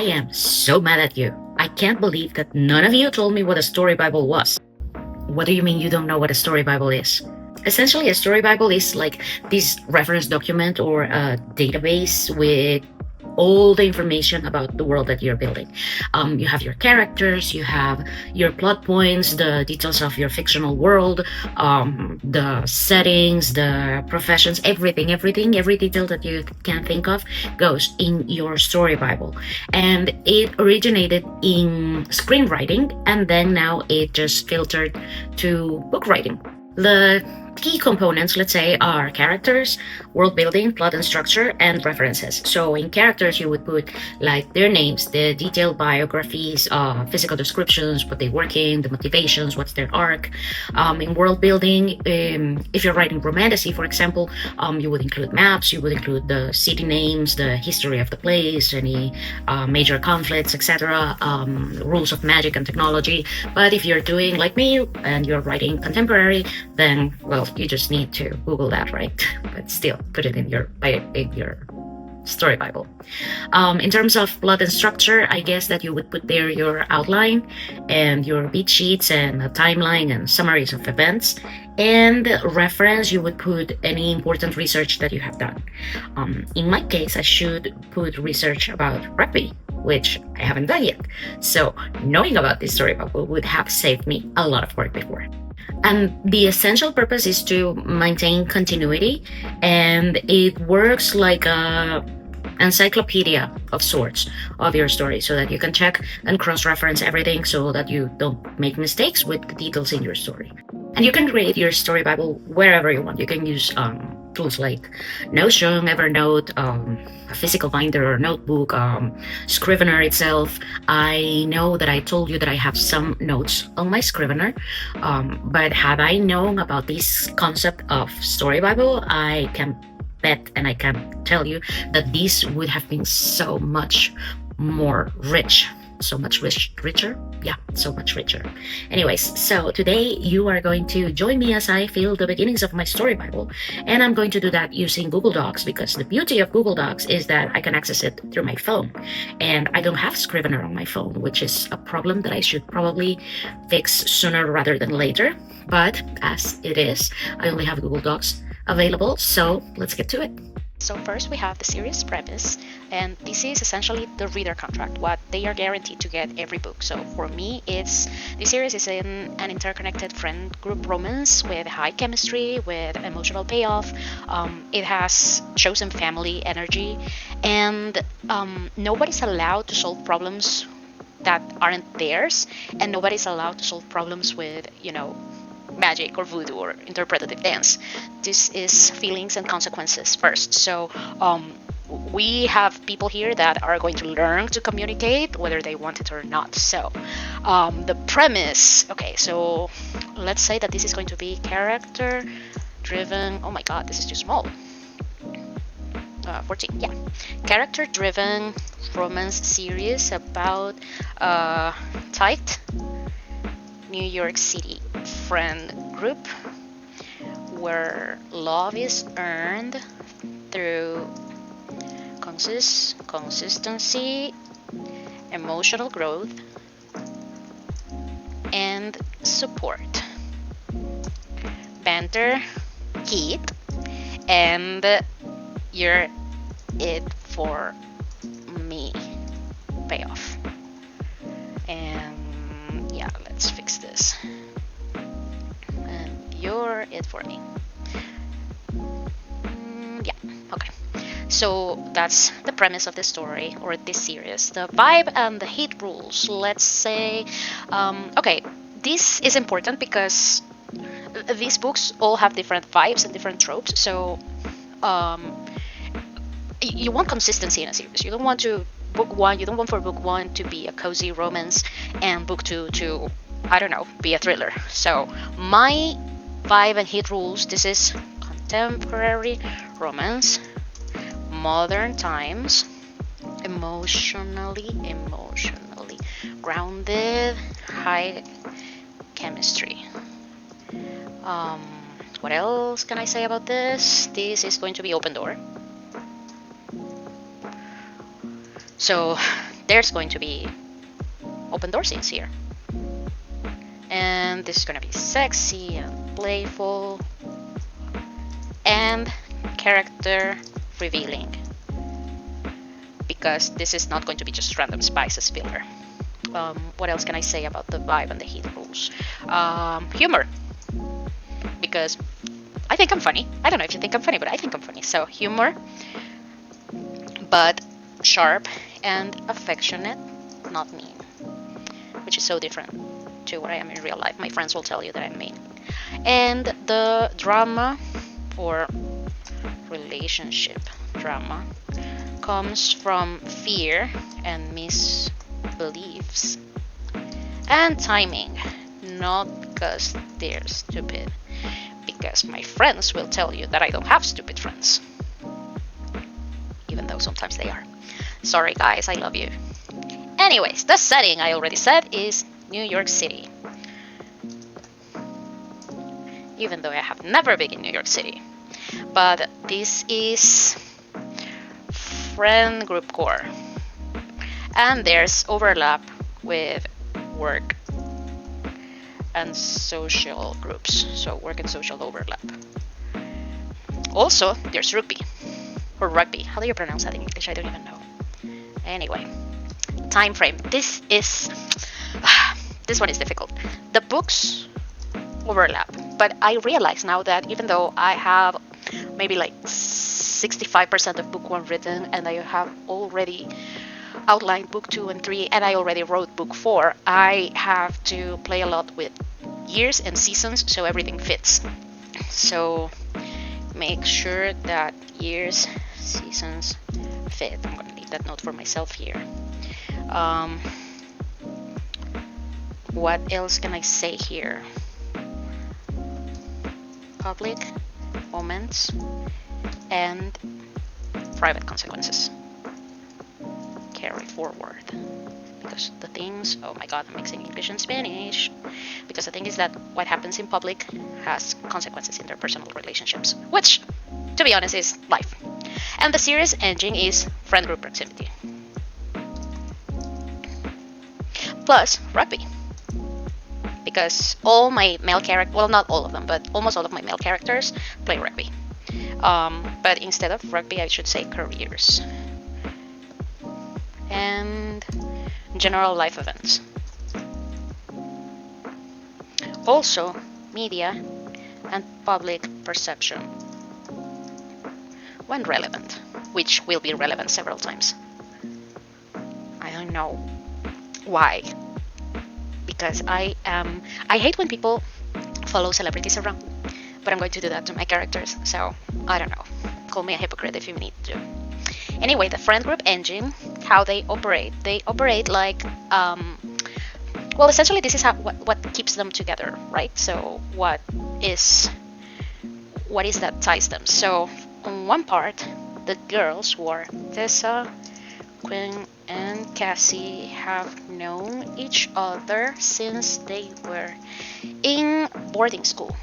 I am so mad at you. I can't believe that none of you told me what a story Bible was. What do you mean you don't know what a story Bible is? Essentially, a story Bible is like this reference document or a database with all the information about the world that you're building. You have your characters, you have your plot points, the details of your fictional world, the settings, the professions, every detail that you can think of goes in your story Bible. And it originated in screenwriting, and then now it just filtered to book writing. The key components, let's say, are characters, world building, plot and structure, and references. So in characters, you would put like their names, the detailed biographies, physical descriptions, what they work in, the motivations, what's their arc. In world building, if you're writing romantasy, for example, you would include maps, you would include the city names, the history of the place, any major conflicts, etc., rules of magic and technology. But if you're doing like me and you're writing contemporary, then, well, you just need to Google that, right? But still, put it in your story Bible. In terms of plot and structure, I guess that you would put there your outline and your beat sheets and a timeline and summaries of events. And reference, you would put any important research that you have done. In my case, I should put research about rugby, which I haven't done yet. So knowing about this story Bible would have saved me a lot of work before. And the essential purpose is to maintain continuity, and it works like a encyclopedia of sorts of your story, so that you can check and cross-reference everything so that you don't make mistakes with the details in your story. And you can create your story Bible wherever you want. You can use tools like Notion, Evernote, a physical binder or notebook, Scrivener itself. I know that I told you that I have some notes on my Scrivener, but had I known about this concept of story Bible, I can bet and I can tell you that this would have been so much more rich. So much richer. Yeah, so much richer. Anyways, so today you are going to join me as I fill the beginnings of my story Bible, and I'm going to do that using Google Docs, because the beauty of Google Docs is that I can access it through my phone, and I don't have Scrivener on my phone, which is a problem that I should probably fix sooner rather than later. But as it is, I only have Google Docs available, so let's get to it. So first we have the series premise, and this is essentially the reader contract, what they are guaranteed to get every book. So for me, this series is an interconnected friend group romance with high chemistry, with emotional payoff. It has chosen family energy, and nobody's allowed to solve problems that aren't theirs, and nobody's allowed to solve problems with, magic or voodoo or interpretative dance. This is feelings and consequences first. So we have people here that are going to learn to communicate whether they want it or not. So the premise, okay, so let's say that this is going to be character driven. Oh my god, this is too small. 14, yeah. Character driven romance series about tight New York City friend group where love is earned through consistency, emotional growth, and support. Banter, heat, and you're it for me payoff. And yeah, let's fix this. And you're it for me. Yeah, okay. So that's the premise of the story or this series. The vibe and the hit rules. Let's say, okay, this is important because these books all have different vibes and different tropes. So you want consistency in a series. You don't want for book one to be a cozy romance and book two to, I don't know, be a thriller. So my vibe and hit rules, this is contemporary romance, modern times, emotionally grounded, high chemistry. What else can I say about this? This is going to be open door. So there's going to be open door scenes here. And this is gonna be sexy and playful and character revealing, because this is not going to be just random spices filler. What else can I say about the vibe and the heat rules? Humor, because I think I'm funny. I don't know if you think I'm funny, but I think I'm funny. So humor, but sharp and affectionate, not mean, which is so different to what I am in real life. My friends will tell you that I'm mean. And the drama, or relationship drama, comes from fear and misbeliefs and timing, not because they're stupid, because my friends will tell you that I don't have stupid friends, even though sometimes they are. Sorry guys, I love you. Anyways, the setting I already said is New York City, even though I have never been in New York City. But this is friend group core, and there's overlap with work and social groups, so work and social overlap. Also, there's rugby, or rugby. How do you pronounce that in English? I don't even know. Anyway, time frame. This one is difficult. The books overlap, but I realize now that even though I have maybe like 65% of book 1 written, and I have already outlined book 2 and 3, and I already wrote book 4, I have to play a lot with years and seasons so everything fits. So make sure that years, seasons fit. I'm going to leave that note for myself here. What else can I say here? Public moments and private consequences carry forward, because the things, oh my god, I'm mixing English and Spanish, because the thing is that what happens in public has consequences in their personal relationships, which, to be honest, is life. And the series engine is friend group proximity plus rugby, because all my male characters, well, not all of them, but almost all of my male characters play rugby. But instead of rugby, I should say careers and general life events. Also, media and public perception when relevant, which will be relevant several times. I don't know why, because I hate when people follow celebrities around, but I'm going to do that to my characters, so I don't know. Call me a hypocrite if you need to. Anyway, the friend group engine, how they operate. They operate like, well, essentially this is what keeps them together, right? So what is that ties them? So on one part, the girls who are Tessa, Quinn, and Cassie have known each other since they were in boarding school,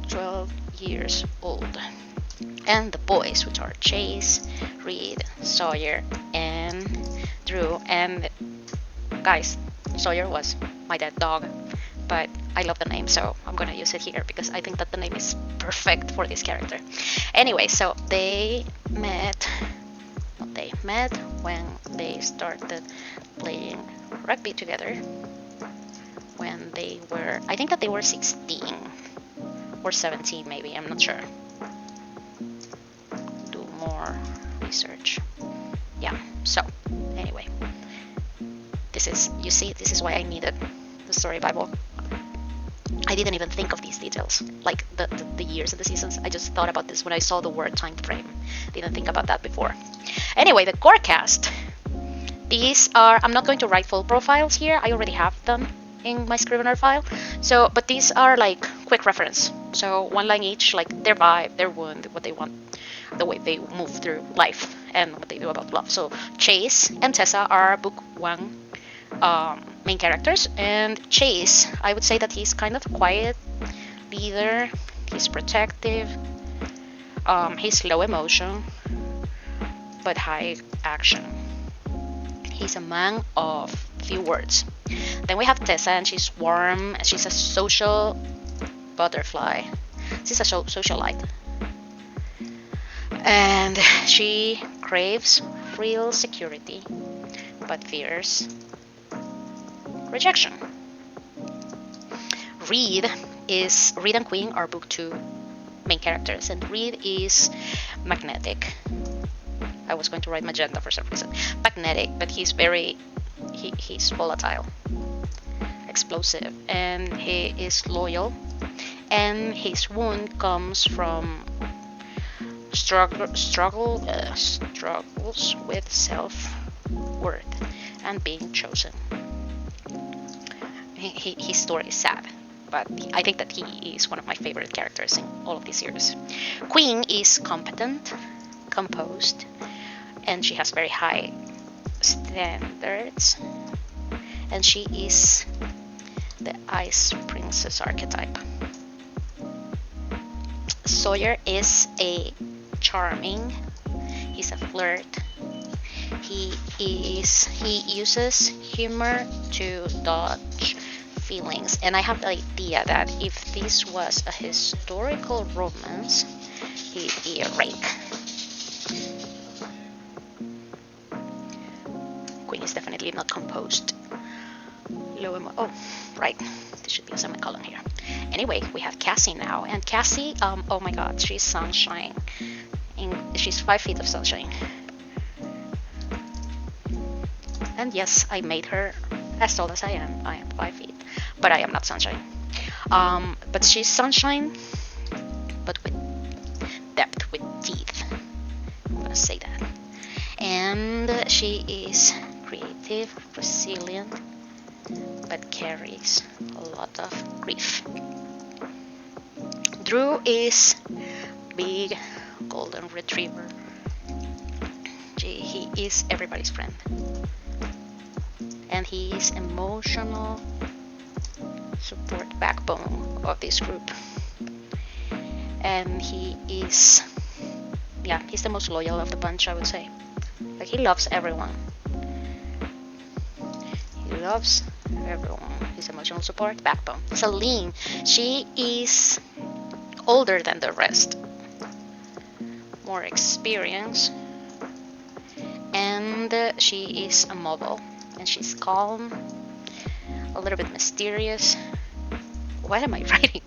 12 years old. And the boys, which are Chase, Reed, Sawyer, and Drew. And guys, Sawyer was my dead dog, but I love the name, so I'm gonna use it here because I think that the name is perfect for this character. Anyway, so they met when they started playing rugby together when they were, I think that they were 16 or 17 maybe, I'm not sure. Do more research. Yeah, so anyway, this is why I needed the story Bible. I didn't even think of these details, like the years and the seasons. I just thought about this when I saw the word time frame. Didn't think about that before. Anyway, the core cast. These are, I'm not going to write full profiles here. I already have them in my Scrivener file. So, but these are like quick reference. So one line each, like their vibe, their wound, what they want, the way they move through life, and what they do about love. So Chase and Tessa are book 1 main characters, and Chase, I would say that he's kind of a quiet leader. He's protective. He's low emotion, but high action. he's a man of few words. Then we have Tessa, and she's warm. She's a social butterfly. She's a socialite. And she craves real security, but fears rejection. Reed and Queen are book 2 main characters, and Reed is magnetic. I was going to write magenta for some reason. Magnetic, but he's volatile, explosive, and he is loyal. And his wound comes from struggles with self-worth and being chosen. His story is sad, but I think that he is one of my favorite characters in all of these series. Queen is competent, composed, and she has very high standards, and she is the Ice Princess archetype. Sawyer is a charming, he's a flirt. He uses humor to dodge feelings, and I have the idea that if this was a historical romance, he'd be a rake. Queen is definitely not composed. Oh, right. There should be a semicolon here. Anyway, we have Cassie now, and Cassie, oh my god, she's sunshine. She's 5 feet of sunshine. And yes, I made her as tall as I am. I am 5 feet, but I am not sunshine. But she's sunshine, but with depth, with teeth. I'm gonna say that. And she is creative, resilient, but carries a lot of grief. Drew is big golden retriever. He is everybody's friend, and he is emotional support backbone of this group. And he's the most loyal of the bunch, I would say. Like, he loves everyone. He loves everyone. His emotional support backbone. Celine, she is older than the rest, more experience, and she is a model, and she's calm, a little bit mysterious. What am I writing?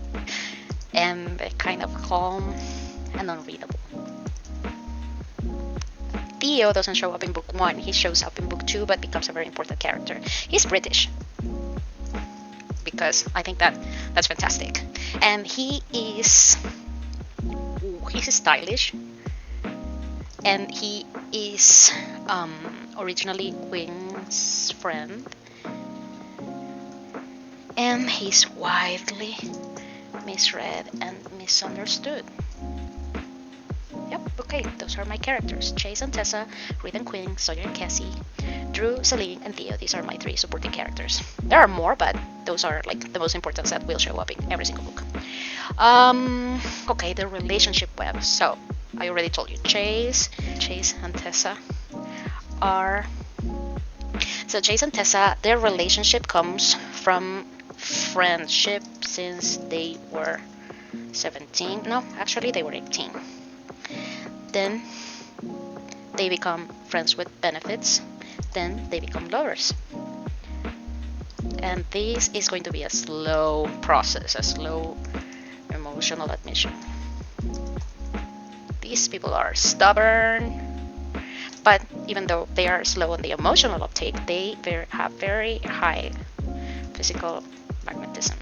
And kind of calm and unreadable. Theo doesn't show up in book 1. He shows up in book 2, but becomes a very important character. He's British, because I think that's fantastic. And he's stylish, and he is originally Queen's friend, and he's widely misread and misunderstood. Yep, okay, those are my characters. Chase and Tessa, Reed and Queen, Sawyer and Cassie, Drew, Celine, and Theo. These are my 3 supporting characters. There are more, but those are like the most important that will show up in every single book. Okay, the relationship web. So, I already told you, Chase and Tessa are... So Chase and Tessa, their relationship comes from friendship since they were 17. No, actually they were 18. Then they become friends with benefits. Then they become lovers. And this is going to be a slow process, a slow emotional admission. These people are stubborn, but even though they are slow on the emotional uptake, they have very high physical magnetism.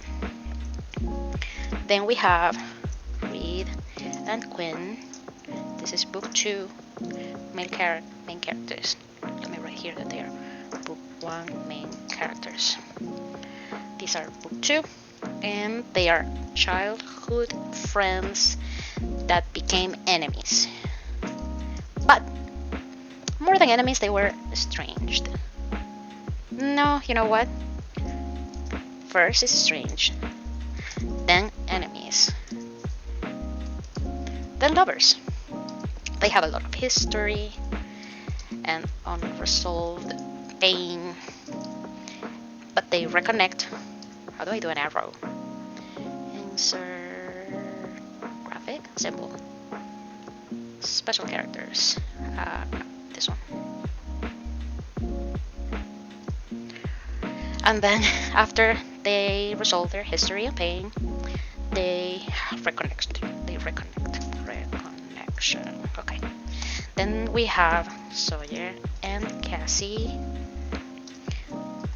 Then we have Reed and Quinn. This is book 2, main characters. Let me write here that they are book 1 main characters. These are book 2, and they are childhood friends that became enemies. But more than enemies, they were estranged. No, you know what? First is estranged, then enemies, then lovers. They have a lot of history and unresolved pain, but they reconnect. How do I do an arrow? Insert graphic symbol. Special characters. This one. And then after they resolve their history and pain, they reconnect. Reconnection. Okay. Then we have Sawyer and Cassie,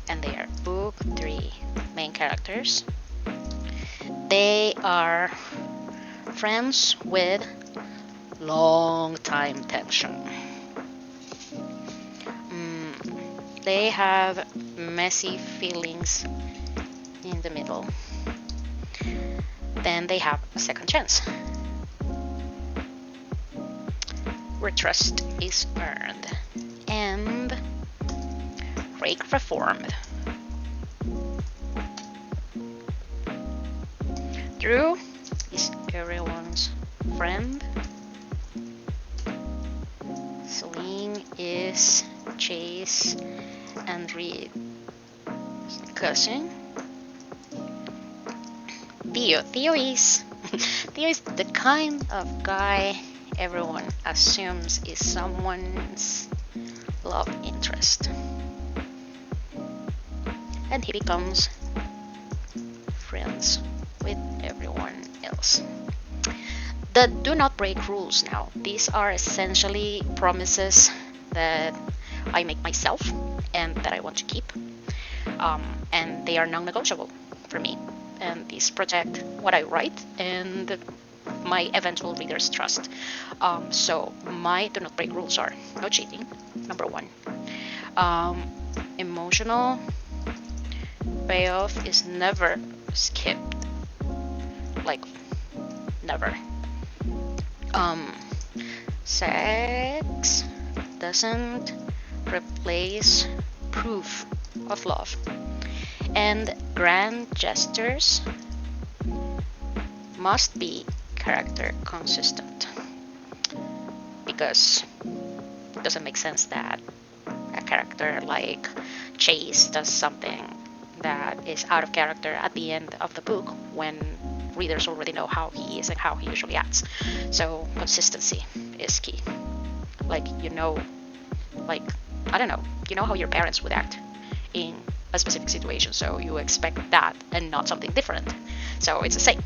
and they are book 3 main characters. They are friends with long time tension. They have messy feelings in the middle. Then they have a second chance, where trust is earned and Rake reformed. Drew is everyone's friend. Celine is Chase and Reed's cousin. Theo is the kind of guy everyone assumes is someone's love interest, and he becomes friends with everyone else. The do not break rules now. These are essentially promises that I make myself and that I want to keep, and they are non-negotiable for me. And these protect what I write and my eventual readers' trust. So my do not break rules are no cheating, number 1. Emotional payoff is never skipped, like never. Sex doesn't replace proof of love, and grand gestures must be character consistent, because it doesn't make sense that a character like Chase does something that is out of character at the end of the book when readers already know how he is and how he usually acts. So consistency is key. Like, I don't know, you know how your parents would act in a specific situation, so you expect that and not something different. So it's the same.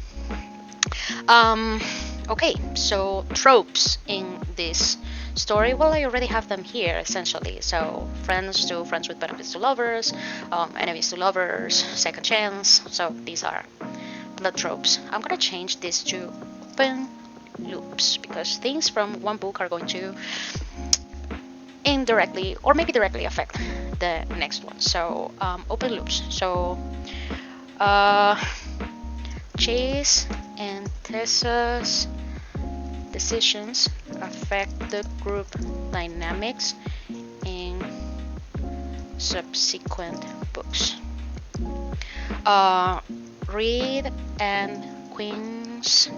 Okay, so tropes in this story, well, I already have them here essentially. So friends to friends with benefits to lovers, enemies to lovers, second chance. So these are the tropes. I'm gonna change this to open loops, because things from one book are going to indirectly or maybe directly affect the next one. So open loops. So Chase and Tessa's decisions affect the group dynamics in subsequent books. Reed and Quinn's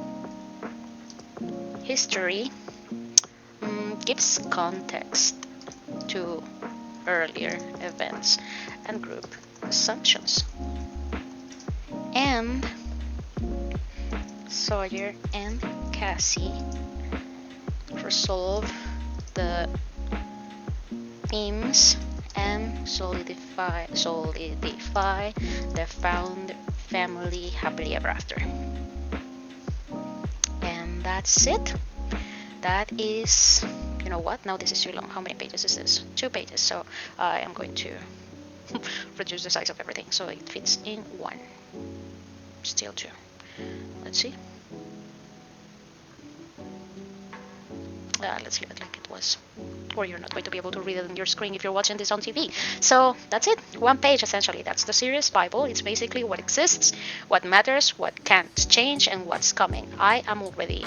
history gives context to earlier events and group assumptions. And Sawyer and Cassie resolve the themes and solidify the found family happily ever after. And that's it. That is, you know what? Now this is too long. How many pages is this? 2 pages. So I am going to reduce the size of everything so it fits in one. Still 2. Let's see. Let's leave it like it was, or you're not going to be able to read it on your screen if you're watching this on TV. So that's it. 1 page essentially. That's the series Bible. It's basically what exists, what matters, what can't change, and what's coming. I am already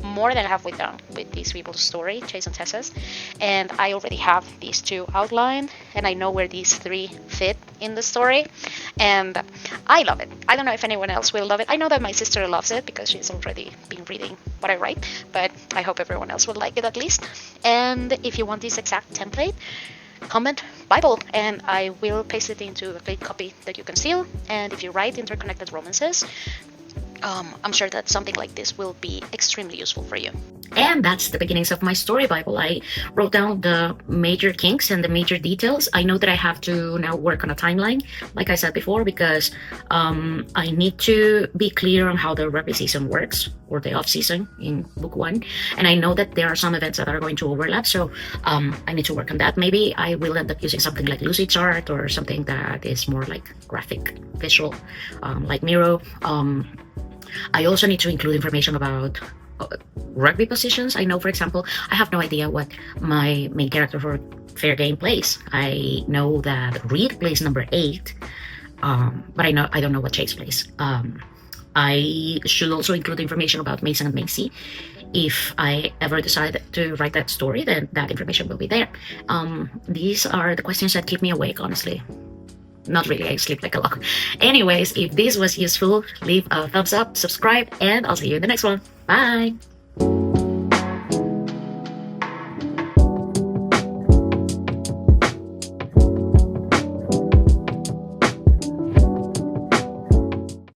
more than halfway done with these people's story, Chase and Tessa's, and I already have these 2 outlined, and I know where these 3 fit in the story, and I love it. I don't know if anyone else will love it. I know that my sister loves it because she's already been reading what I write, but I hope everyone else will like it at least. And if you want this exact template, comment Bible, and I will paste it into a clean copy that you can steal. And if you write interconnected romances, I'm sure that something like this will be extremely useful for you. And that's the beginnings of my story Bible. I wrote down the major kinks and the major details. I know that I have to now work on a timeline, like I said before, because I need to be clear on how the rugby season works, or the off season in book 1. And I know that there are some events that are going to overlap, so I need to work on that. Maybe I will end up using something like Lucy chart, or something that is more like graphic, visual, like Miro. I also need to include information about rugby positions. I know, for example, I have no idea what my main character for Fair Game plays. I know that Reed plays number 8, but I don't know what Chase plays. I should also include information about Mason and Macy. If I ever decide to write that story, then that information will be there. These are the questions that keep me awake, honestly. Not really, I sleep like a log. Anyways, if this was useful, leave a thumbs up, subscribe, and I'll see you in the next one. Bye!